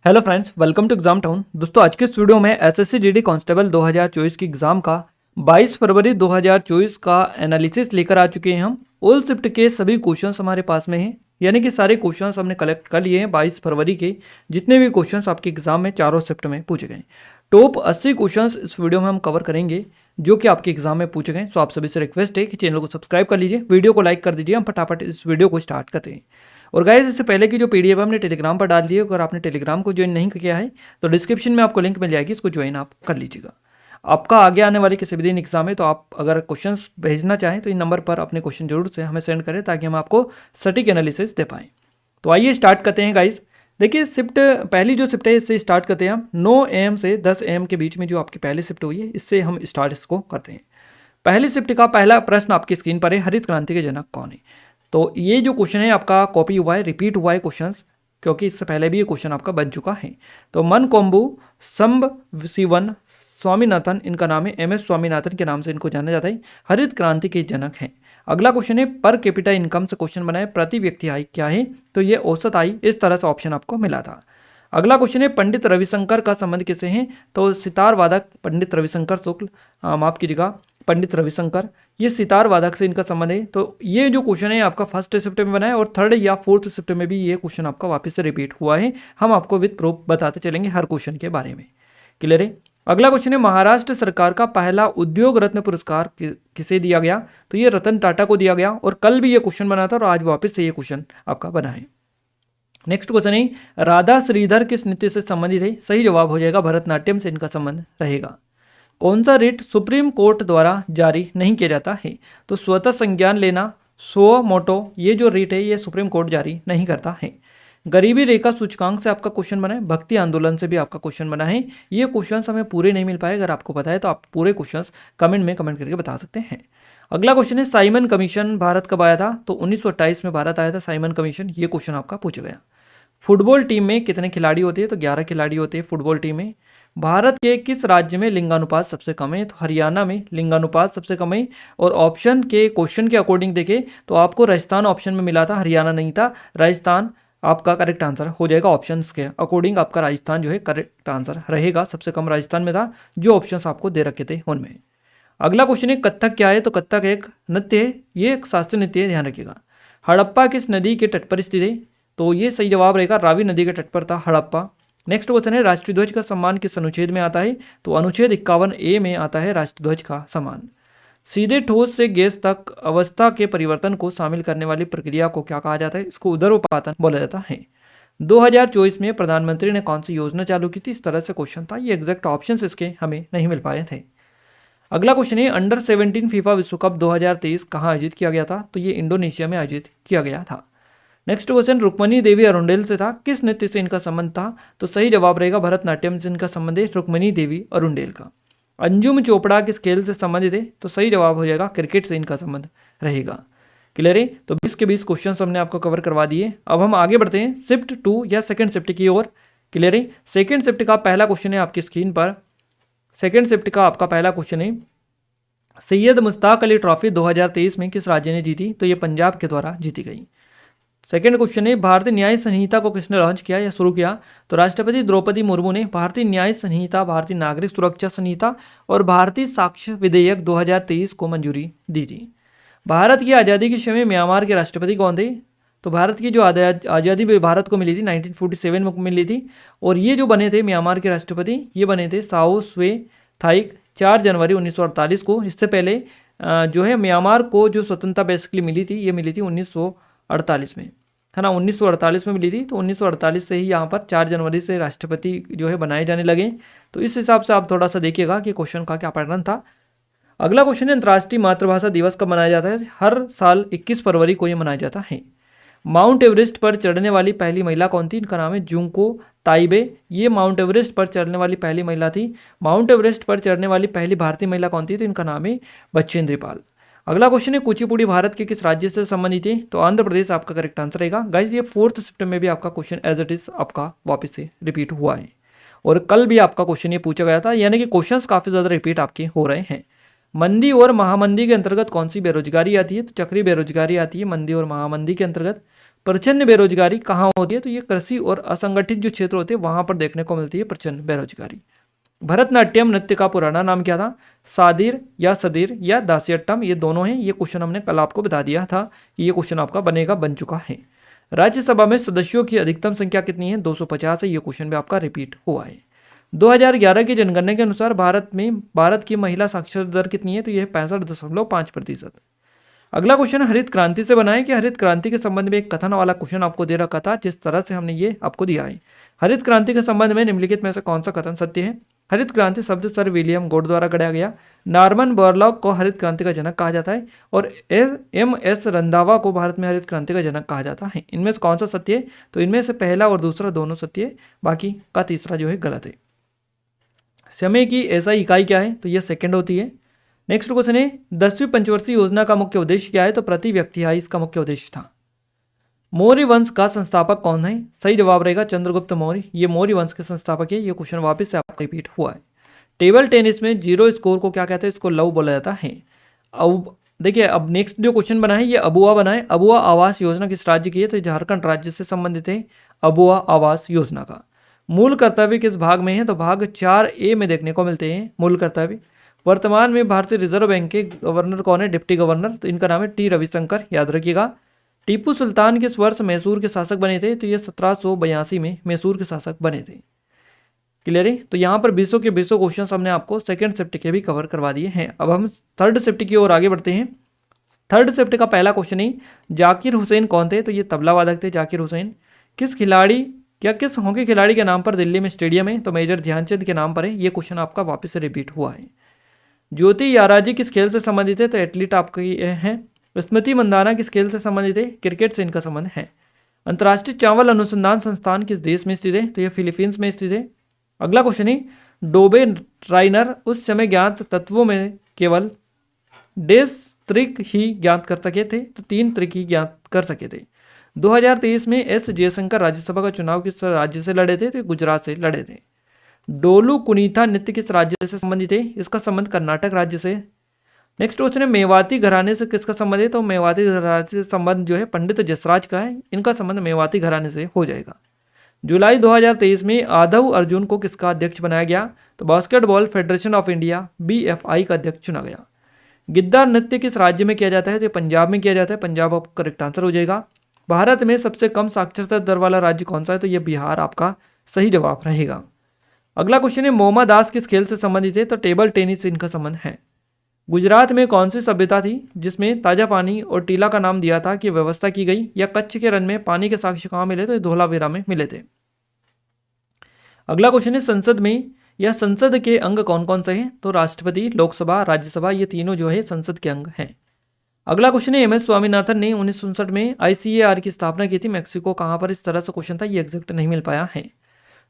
Hello friends, welcome to exam town. दोस्तों, आज के इस वीडियो में एसएससी जीडी कांस्टेबल 2024 की एग्जाम का 22 फरवरी 2024 का एनालिसिस लेकर आ चुके हैं। हम ऑल शिफ्ट के सभी क्वेश्चंस हमारे पास में हैं, यानी कि सारे क्वेश्चंस हमने कलेक्ट कर लिए हैं 22 फरवरी के। जितने भी क्वेश्चंस आपके एग्जाम में चारों शिफ्ट में पूछे गए, टॉप 80 क्वेश्चंस इस वीडियो में हम कवर करेंगे जो कि आपके एग्जाम में पूछे गए। सो आप सभी से रिक्वेस्ट है कि चैनल को सब्सक्राइब कर लीजिए, वीडियो को लाइक कर दीजिए। हम फटाफट इस वीडियो को स्टार्ट करते हैं। और गाइस, इससे पहले की जो पीडीएफ हमने टेलीग्राम पर डाल दी है, अगर आपने टेलीग्राम को ज्वाइन नहीं किया है तो डिस्क्रिप्शन में आपको लिंक मिल जाएगी, इसको ज्वाइन आप कर लीजिएगा। आपका आगे आने वाली किसी भी दिन एग्जाम है तो आप अगर क्वेश्चंस भेजना चाहें तो इन नंबर पर अपने क्वेश्चन जरूर से हमें सेंड करें ताकि हम आपको सटीक एनालिसिस दे पाएँ। तो आइए स्टार्ट करते हैं गाइस। देखिए, शिफ्ट पहली जो शिफ्ट है इससे स्टार्ट करते हैं हम। 9 AM से 10 AM के बीच में जो आपकी पहली शिफ्ट हुई है, इससे हम स्टार्ट इसको करते हैं। पहली शिफ्ट का पहला प्रश्न आपकी स्क्रीन पर है, हरित क्रांति के जनक कौन है। तो ये जो क्वेश्चन है आपका कॉपी हुआ है, रिपीट हुआ है क्वेश्चन, क्योंकि इससे पहले भी ये क्वेश्चन आपका बन चुका है। तो मन कोम्बू संबशिवन स्वामीनाथन इनका नाम है, MS स्वामीनाथन के नाम से इनको जाना जाता है, हरित क्रांति के जनक हैं। अगला क्वेश्चन है पर कैपिटा इनकम से क्वेश्चन बनाए, प्रति व्यक्ति आय क्या है। तो ये औसत आय, इस तरह से ऑप्शन आपको मिला था। अगला क्वेश्चन है पंडित रविशंकर का संबंध किससे है। तो सितार वादक पंडित रविशंकर शुक्ल, माफ कीजिएगा, पंडित रविशंकर, ये सितार वादक से इनका संबंध है। तो ये जो क्वेश्चन है आपका फर्स्ट शिफ्ट में बना है और थर्ड या फोर्थ शिफ्ट में भी ये क्वेश्चन आपका वापस से रिपीट हुआ है। हम आपको विद प्रूफ बताते चलेंगे हर क्वेश्चन के बारे में। क्लियर है। अगला क्वेश्चन है महाराष्ट्र सरकार का पहला उद्योग रत्न पुरस्कार किसे दिया गया। तो ये रतन टाटा को दिया गया और कल भी ये क्वेश्चन बना था और आज वापस से ये क्वेश्चन आपका बना है। नेक्स्ट क्वेश्चन है राधा श्रीधर किस नृत्य से संबंधित है। सही जवाब हो जाएगा भरतनाट्यम से इनका संबंध रहेगा। कौन सा रिट सुप्रीम कोर्ट द्वारा जारी नहीं किया जाता है। तो स्वतः संज्ञान लेना, सो मोटो, ये जो रिट है ये सुप्रीम कोर्ट जारी नहीं करता है। गरीबी रेखा सूचकांक से आपका क्वेश्चन बना है, भक्ति आंदोलन से भी आपका क्वेश्चन बना है। ये क्वेश्चंस हमें पूरे नहीं मिल पाए, अगर आपको पता है तो आप पूरे क्वेश्चंस कमेंट में कमेंट करके बता सकते हैं। अगला क्वेश्चन है साइमन कमीशन भारत कब आया था। तो 1928 में भारत आया था साइमन कमीशन, ये क्वेश्चन आपका पूछा गया। फुटबॉल टीम में कितने खिलाड़ी होते हैं। तो 11 खिलाड़ी होते हैं फुटबॉल टीम में। भारत के किस राज्य में लिंगानुपात सबसे कम है। तो हरियाणा में लिंगानुपात सबसे कम है। और ऑप्शन के क्वेश्चन के अकॉर्डिंग देखें तो आपको राजस्थान ऑप्शन में मिला था, हरियाणा नहीं था। राजस्थान आपका करेक्ट आंसर हो जाएगा, ऑप्शन के अकॉर्डिंग आपका राजस्थान जो है करेक्ट आंसर रहेगा। सबसे कम राजस्थान में था, जो ऑप्शन आपको दे रखे थे उनमें। अगला क्वेश्चन है कथक क्या है। तो कथक एक नृत्य है, ये एक शास्त्रीय नृत्य है, ध्यान रखिएगा। हड़प्पा किस नदी के तट पर स्थित है। तो ये सही जवाब रहेगा, रावी नदी के तट पर था हड़प्पा। नेक्स्ट क्वेश्चन है राष्ट्रीय ध्वज का सम्मान किस अनुच्छेद में आता है। तो अनुच्छेद 51A में आता है राष्ट्रीय ध्वज का सम्मान। सीधे ठोस से गैस तक अवस्था के परिवर्तन को शामिल करने वाली प्रक्रिया को क्या कहा जाता है। इसको उदरोपातन बोला जाता है। 2024 में प्रधानमंत्री ने कौन सी योजना चालू की थी, इस तरह से क्वेश्चन था। ये एग्जैक्ट ऑप्शन इसके हमें नहीं मिल पाए थे। अगला क्वेश्चन है अंडर 17 फीफा विश्व कप 2023 कहाँ आयोजित किया गया था। तो ये इंडोनेशिया में आयोजित किया गया था। नेक्स्ट क्वेश्चन रुक्मणी देवी अरुंडेल से था, किस नृत्य से इनका संबंध था। तो सही जवाब रहेगा भरतनाट्यम से इनका संबंध है, रुक्मणी देवी अरुंडेल का। अंजुम चोपड़ा किस खेल से संबंधित है। तो सही जवाब हो जाएगा क्रिकेट से इनका संबंध रहेगा। क्लियर है। तो 20 के 20 क्वेश्चन हमने आपको कवर करवा दिए। अब हम आगे बढ़ते हैं शिफ्ट 2 या सेकंड शिफ्ट की ओर। क्लियर है। सेकंड शिफ्ट का पहला क्वेश्चन है आपकी स्क्रीन पर। सेकंड शिफ्ट का आपका पहला क्वेश्चन है सैयद मुश्ताक अली ट्रॉफी 2023 में किस राज्य ने जीती। तो ये पंजाब के द्वारा जीती गई। सेकंड क्वेश्चन है भारतीय न्याय संहिता को किसने लॉन्च किया या शुरू किया। तो राष्ट्रपति द्रौपदी मुर्मू ने भारतीय न्याय संहिता, भारतीय नागरिक सुरक्षा संहिता और भारतीय साक्ष्य विधेयक 2023 को मंजूरी दी थी। भारत की आज़ादी के समय म्यांमार के राष्ट्रपति कौन थे। तो भारत की जो आज़ादी भारत को मिली थी 1947 में मिली थी, और ये जो बने थे म्यांमार के राष्ट्रपति, ये बने थे साओ स्वे थाइक 4 जनवरी 1948 को। इससे पहले जो है म्यांमार को जो स्वतंत्रता बेसिकली मिली थी, ये मिली थी 1948 में, है ना, 1948 में मिली थी। तो 1948 से ही यहाँ पर 4 जनवरी से राष्ट्रपति जो है बनाए जाने लगे। तो इस हिसाब से आप थोड़ा सा देखिएगा कि क्वेश्चन का क्या पैटर्न था। अगला क्वेश्चन है अंतर्राष्ट्रीय मातृभाषा दिवस कब मनाया जाता है। हर साल 21 फरवरी को ये मनाया जाता है। माउंट एवरेस्ट पर चढ़ने वाली पहली महिला कौन थी। इनका नाम है जुंको ताइबे। ये माउंट एवरेस्ट पर चढ़ने वाली पहली महिला थी। माउंट एवरेस्ट पर चढ़ने वाली पहली भारतीय महिला कौन थी। तो इनका नाम है बचेंद्री पाल। अगला क्वेश्चन है कुचिपुड़ी भारत के किस राज्य से संबंधित है। तो आंध्र प्रदेश आपका करेक्ट आंसर रहेगा। गाइस, ये फोर्थ शिफ्ट में भी आपका क्वेश्चन एज इट इज आपका वापस से रिपीट हुआ है, और कल भी आपका क्वेश्चन ये पूछा गया था, यानी कि क्वेश्चंस काफी ज्यादा रिपीट आपके हो रहे हैं। मंदी और महामंदी के अंतर्गत कौन सी बेरोजगारी आती है। तो चक्रीय बेरोजगारी आती है मंदी और महामंदी के अंतर्गत। प्रचंड बेरोजगारी कहाँ होती है, तो ये कृषि और असंगठित जो क्षेत्र होते हैं वहां पर देखने को मिलती है प्रचंड बेरोजगारी। भरतनाट्यम नृत्य का पुराना नाम क्या था? सादिर या सदीर या दासियट्टम, ये दोनों हैं। ये क्वेश्चन हमने कल आपको बता दिया था कि ये क्वेश्चन आपका बन चुका है। राज्यसभा में सदस्यों की अधिकतम संख्या कितनी है? 250 है। ये क्वेश्चन भी आपका रिपीट हुआ है। 2011 की जनगणना के अनुसार भारत की महिला साक्षरता दर कितनी है? तो यह 65.5%। अगला क्वेश्चन हरित क्रांति से बना है कि हरित क्रांति के संबंध में एक कथन वाला क्वेश्चन आपको दे रखा था, जिस तरह से हमने ये आपको दिया है। हरित क्रांति के संबंध में निम्नलिखित में से कौन सा कथन सत्य है? हरित क्रांति शब्द सर विलियम गोड द्वारा गढ़ा गया। नॉर्मन बोरलॉग को हरित क्रांति का जनक कहा जाता है और एम.एस. रंधावा को भारत में हरित क्रांति का जनक कहा जाता है। इनमें से कौन सा सत्य है? तो इनमें से पहला और दूसरा दोनों सत्य है, बाकी का तीसरा जो है गलत है। समय की एसआई इकाई क्या है? तो यह सेकंड होती है। नेक्स्ट क्वेश्चन है 10वीं पंचवर्षीय योजना का मुख्य उद्देश्य क्या है? तो प्रति व्यक्ति आय इसका मुख्य उद्देश्य था। मौर्य वंश का संस्थापक कौन है? सही जवाब रहेगा चंद्रगुप्त मौर्य। ये मौर्य वंश के संस्थापक है। ये क्वेश्चन वापस से आपका रिपीट हुआ है। टेबल टेनिस में जीरो स्कोर को क्या कहते हैं? इसको लव बोला जाता है। अब देखिए, अब नेक्स्ट जो क्वेश्चन बना है ये अबुआ बना है। अबुआ आवास योजना किस राज्य की है? तो झारखंड राज्य से संबंधित है अबुआ आवास योजना का। मूल कर्तव्य किस भाग में है? तो भाग 4A में देखने को मिलते हैं मूल कर्तव्य। वर्तमान में भारतीय रिजर्व बैंक के गवर्नर कौन है? डिप्टी गवर्नर, तो इनका नाम है टी रविशंकर, याद रखिएगा। टीपू सुल्तान किस वर्ष मैसूर के शासक बने थे? तो ये 1782 में मैसूर के शासक बने थे। क्लियर है? तो यहाँ पर 20 के 20 क्वेश्चन हमने आपको सेकंड शिफ्ट के भी कवर करवा दिए हैं। अब हम थर्ड शिफ्ट की ओर आगे बढ़ते हैं। थर्ड शिफ्ट का पहला क्वेश्चन है जाकिर हुसैन कौन थे? तो ये तबला वादक थे जाकिर हुसैन। किस हॉकी खिलाड़ी के नाम पर दिल्ली में स्टेडियम है? तो मेजर ध्यानचंद के नाम पर है। ये क्वेश्चन आपका वापस से रिपीट हुआ है। ज्योति याराजी किस खेल से संबंधित है? तो एथलीट आपकी हैं। स्मृति मंदाना किस खेल से संबंधित है? क्रिकेट से इनका संबंध है। अंतर्राष्ट्रीय चावल अनुसंधान संस्थान किस देश में स्थित है? तो यह फिलीपींस में स्थित है। अगला क्वेश्चन है डोबे राइनर उस समय ज्ञात तत्वों में केवल डेस त्रिक ही ज्ञात कर सके थे? तो 3 त्रिक ही ज्ञात कर सके थे। 2023 में एस जयशंकर राज्यसभा का चुनाव किस राज्य से लड़े थे? तो गुजरात से लड़े थे। डोलू कुनीता नृत्य किस राज्य से संबंधित है? इसका संबंध कर्नाटक राज्य से। नेक्स्ट क्वेश्चन है मेवाती घराने से किसका संबंध है? तो मेवाती घराने से संबंध जो है पंडित जसराज का है। इनका संबंध मेवाती घराने से हो जाएगा। जुलाई 2023 में आदव अर्जुन को किसका अध्यक्ष बनाया गया? तो basketball federation of India BFI का अध्यक्ष चुना गया। गिद्दा नृत्य किस राज्य में किया जाता है? तो पंजाब में किया जाता है। पंजाब आपका करेक्ट आंसर हो जाएगा। भारत में सबसे कम साक्षरता दर वाला राज्य कौन सा है? तो यह बिहार आपका सही जवाब रहेगा। अगला क्वेश्चन है मोमा दास किस खेल से संबंधित है? तो टेबल टेनिस से इनका संबंध है। गुजरात में कौन सी सभ्यता थी जिसमें ताजा पानी और टीला का नाम दिया था कि व्यवस्था की गई? या कच्छ के रण में पानी के साक्ष्य कहाँ मिले? तो धोलावीरा में मिले थे। अगला क्वेश्चन है संसद में या संसद के अंग कौन कौन से हैं? तो राष्ट्रपति, लोकसभा, राज्यसभा, ये तीनों जो है संसद के अंग हैं। अगला क्वेश्चन है MS स्वामीनाथन ने 1959 में ICAR की स्थापना की थी। मैक्सिको कहाँ पर? इस तरह से क्वेश्चन था, ये एग्जैक्ट नहीं मिल पाया है।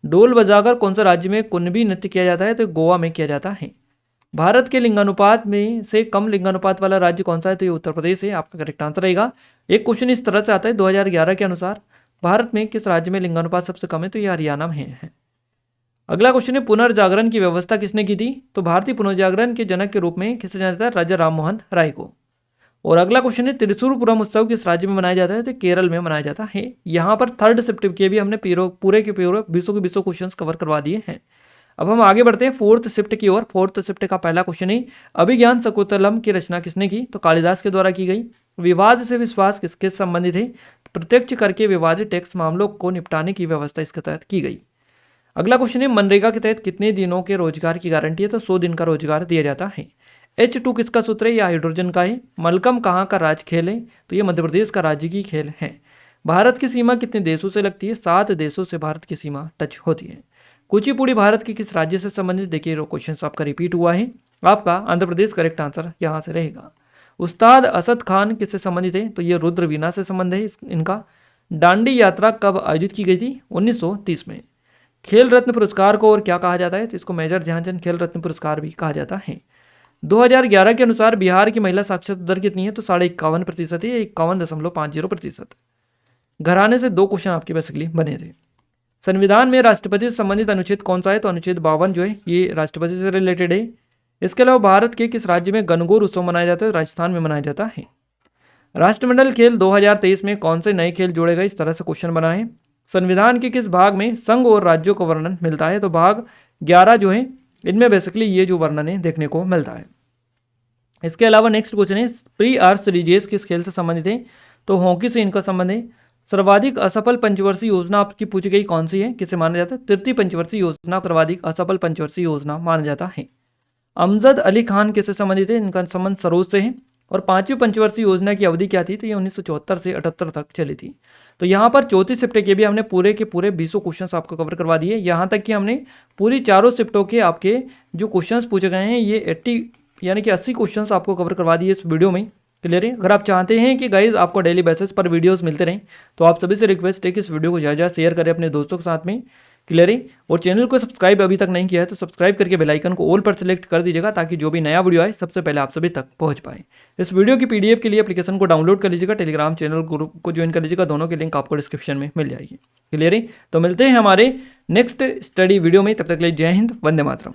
ढोल बजाकर कौन सा राज्य में कुनबी नृत्य किया जाता है? तो गोवा में किया जाता है। भारत के लिंगानुपात में से कम लिंगानुपात वाला राज्य कौन सा है? तो ये उत्तर प्रदेश है। आपका करेक्ट आंसर रहेगा। एक क्वेश्चन इस तरह से आता है 2011 के अनुसार भारत में किस राज्य में लिंगानुपात सबसे कम है? तो ये हरियाणा में है। अगला क्वेश्चन है पुनर्जागरण की व्यवस्था किसने की थी? तो भारतीय पुनर्जागरण के जनक के रूप में किसे जाना जाता है? राजा राममोहन राय को। और अगला क्वेश्चन है त्रिशूरपुरम उत्सव किस राज्य में मनाया जाता है? तो केरल में मनाया जाता है। यहाँ पर थर्ड शिफ्ट के भी हमने पूरे के पूरे 20 क्वेश्चन कवर करवा दिए हैं। अब हम आगे बढ़ते हैं फोर्थ शिफ्ट की ओर। फोर्थ शिफ्ट का पहला क्वेश्चन है अभिज्ञान शकुंतलम की रचना किसने की? तो कालिदास के द्वारा की गई। विवाद से विश्वास किसके संबंधित है? प्रत्यक्ष करके विवादित टैक्स मामलों को निपटाने की व्यवस्था इसके तहत की गई। अगला क्वेश्चन है मनरेगा के तहत कितने दिनों के रोजगार की गारंटी है? तो 100 दिन का रोजगार दिया जाता है। H2 किसका सूत्र है? या हाइड्रोजन का है। मलकम कहाँ का राज खेल है? तो ये मध्य प्रदेश का राज्य की खेल है। भारत की सीमा कितने देशों से लगती है? 7 देशों से भारत की सीमा टच होती है। कुचिपुड़ी भारत के किस राज्य से संबंधित? देखिए क्वेश्चन आपका रिपीट हुआ है। आपका आंध्र प्रदेश करेक्ट आंसर यहाँ से रहेगा। उस्ताद असद खान किससे संबंधित है? तो ये रुद्र वीणा से संबंध है इनका। दांडी यात्रा कब आयोजित की गई थी? 1930 में। खेल रत्न पुरस्कार को और क्या कहा जाता है? तो इसको मेजर ध्यानचंद खेल रत्न पुरस्कार भी कहा जाता है। 2011 के अनुसार बिहार की महिला साक्षरता दर कितनी है? तो 51.5% है, 51.50%। घराने से 2 क्वेश्चन आपके बेसिकली बने थे। संविधान में राष्ट्रपति से संबंधित अनुच्छेद कौन सा है? तो अनुच्छेद 52 जो है ये राष्ट्रपति से रिलेटेड है। इसके अलावा भारत के किस राज्य में गणगौर उत्सव मनाया जाता है? राजस्थान में मनाया जाता है। राष्ट्रमंडल खेल 2023 में कौन से नए खेल जोड़े गए, इस तरह से क्वेश्चन बना है। संविधान के किस भाग में संघ और राज्यों का वर्णन मिलता है, तो भाग 11 जो है इनमें बेसिकली ये जो वर्णन है देखने को मिलता है। इसके अलावा नेक्स्ट क्वेश्चन है प्री आर सीरीजेस किस खेल से संबंधित है, तो हॉकी से इनका संबंध है। सर्वाधिक असफल पंचवर्षीय योजना आपकी पूछी गई कौन सी है, किसे माना जाता है, तृतीय पंचवर्षीय योजना सर्वाधिक असफल पंचवर्षीय योजना माना जाता है। अमजद अली खान किससे संबंधित है, इनका संबंध सरोज से है। और पांचवी पंचवर्षीय योजना की अवधि क्या थी, तो ये 1974 से 78 तक चली थी। तो यहाँ पर चौथी शिफ्ट के भी हमने पूरे के पूरे 20 क्वेश्चन आपको कवर करवा दिए। यहाँ तक कि हमने पूरी चारों शिफ्टों के आपके जो क्वेश्चन पूछे गए हैं ये 80 यानी कि 80 क्वेश्चंस आपको कवर करवा दिए इस वीडियो में। क्लियर है। अगर आप चाहते हैं कि गाइज आपको डेली बेसिस पर वीडियोस मिलते रहें तो आप सभी से रिक्वेस्ट है कि इस वीडियो को ज़्यादा शेयर करें अपने दोस्तों के साथ में। क्लियर है। और चैनल को सब्सक्राइब अभी तक नहीं किया है तो सब्सक्राइब करके बेल आइकन को ऑल पर सेलेक्ट कर दीजिएगा ताकि जो भी नया वीडियो आए सबसे पहले आप सभी तक पहुंच पाए। इस वीडियो की पीडीएफ के लिए एप्लीकेशन को डाउनलोड कर लीजिएगा, टेलीग्राम चैनल ग्रुप को ज्वाइन कर लीजिएगा, दोनों की लिंक आपको डिस्क्रिप्शन में मिल जाएगी। क्लियर है। तो मिलते हैं हमारे नेक्स्ट स्टडी वीडियो में, तब तक के लिए जय हिंद, वंदे मातरम।